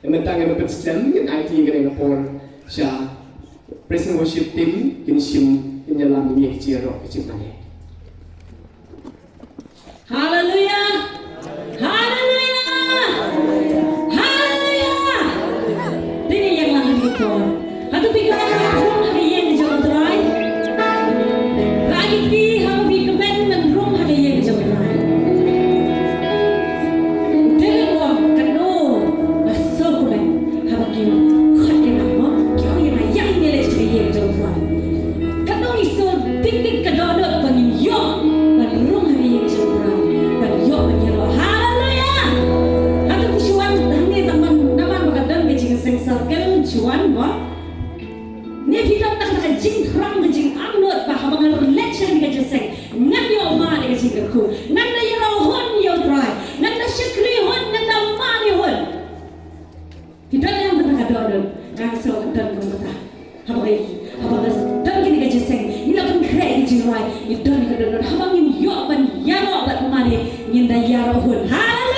Mentang yang berpesan yang IT yang kena ngapor siya present worship team kinsim inyalam ni ciro kecimane. Hallelujah! Hallelujah! Hallelujah! Dini yang lahan ito. Ato bigyan ng room hagayen ni John Dry. Lagi di habi kamen ng room hagayen ni John Dry. Dili mo kano naso kumen habagi khat yang mo kyo yang ayang nila hagayen ni John Dry. Kano iso tik kadodot pangin yo ban room hagayen ni John Dry. Cuan ba? Ni kita tak nak jing terang jing anut bah abang election ni kejaseng. Ngan yo ma ni kejing aku. Ngan na yo hon yo try. Ngan na syukri hon ngan na ma ni hon. Kita yang betul kado ada. Ngan so dan kau kata. Abang dan kini kejaseng. Ni nak kena kejing right. Itu ni kado. Abang ni yo ban yaro bat ma ni ngan da yaro hon. Hallelujah.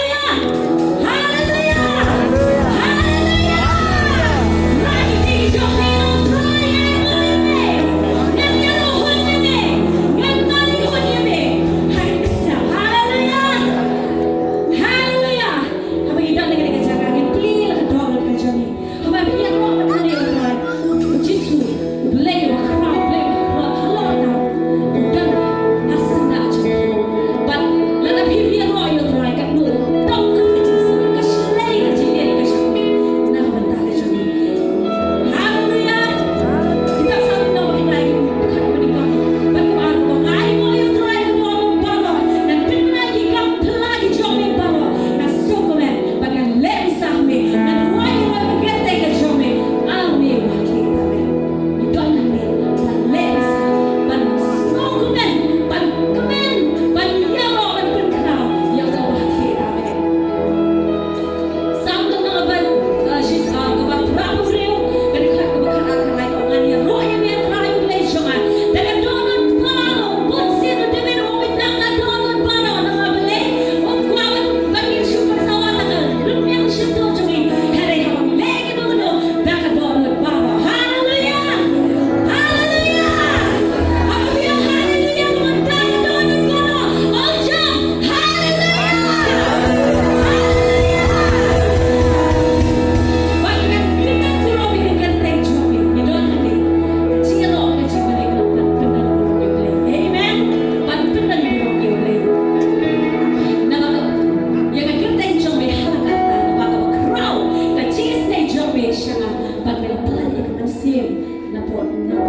Pag may napalan, ikaw man siya, napot na